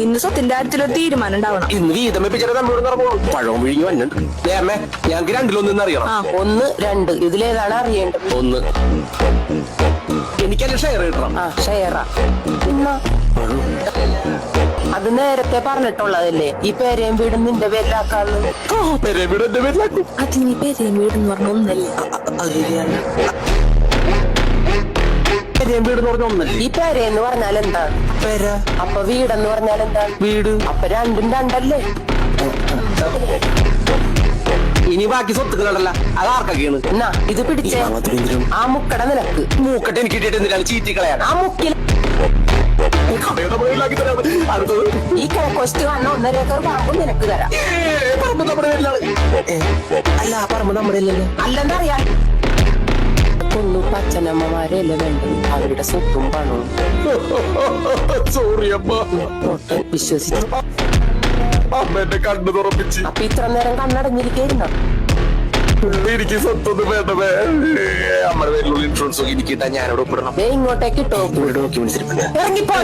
ഇന്ന് സ്വത്തിന്റെ കാര്യത്തിലൊരു തീരുമാനം ഉണ്ടാവണം. ഇന്ന് വീതം വെപ്പിച്ചിട്ട് നമ്മളോട് നടക്കണം. പഴം വിഴുങ്ങി വന്നിട്ട് അമ്മേ ഞങ്ങൾക്ക് രണ്ടിലൊന്നും അറിയണം. 1, 2 ഇതിലേതാണ് അറിയേണ്ടത്? 1 എനിക്കല്ല ഷെയർ കിട്ടണം. ഷെയറാ. അത് നേരത്തെ പറഞ്ഞിട്ടുള്ളതല്ലേ, ഈ പേരേം വീടും നിന്റെ പേരിലാക്കാന്ന്. വീട് എന്റെ പേരിലാക്കും. അതിന് പേരേം വീടെന്ന് പറഞ്ഞ ഒന്നല്ലേ? വീട് പറഞ്ഞ ഒന്നല്ലേ? ഈ പേരെന്ന് പറഞ്ഞാൽ എന്താണ്? പേര. അപ്പൊ വീടെന്ന് പറഞ്ഞാൽ എന്താണ്? വീട്. അപ്പൊ രണ്ടും രണ്ടല്ലേ? ഇനി ബാക്കി സ്വത്തുക്കളുണ്ടല്ല, അത് ആർക്കൊക്കെയാണ്? എന്നാ ഇത് പിടിച്ചേ. ആ മുക്കട നിനക്ക്. മൂക്കട്ടെ എനിക്ക് കിട്ടിയിട്ട് എന്തിനാണ് ചീറ്റി കളയാൻ? ആ മുക്കിൽ ഈ കിഴക്കോസ്റ്റ് കാണുന്ന 1.5 ഏക്കർ പറമ്പ് നിനക്ക് തരാം. പറമ്പ് നമ്മുടെ പേരിലാണ്. അല്ല പറമ്പ് നമ്മുടെ അല്ലെന്നറിയാം. ഒന്നും അച്ഛനമ്മമാരല്ലേ വേണ്ടത്, അവരുടെ സ്വത്തും പണവും. സോറി അമ്മ, വിശ്വസിച്ചു. അമ്മ എന്നെ കണ്ണു തുറപ്പിച്ച്. അപ്പൊ ഇത്ര നേരം കണ്ണടഞ്ഞിരിക്കുന്ന എനിക്ക് സ്വത്തൊന്നും വേണ്ടവേ. നമ്മുടെ പേരിലുള്ള ഇൻഷുറൻസ് എനിക്ക് ഞാനവിടെ ഒപ്പിടണം. ഇങ്ങോട്ടേക്ക് ഇട്ടോ. ഡോക്യുമെന്റ്സ് ഇറങ്ങിപ്പോ.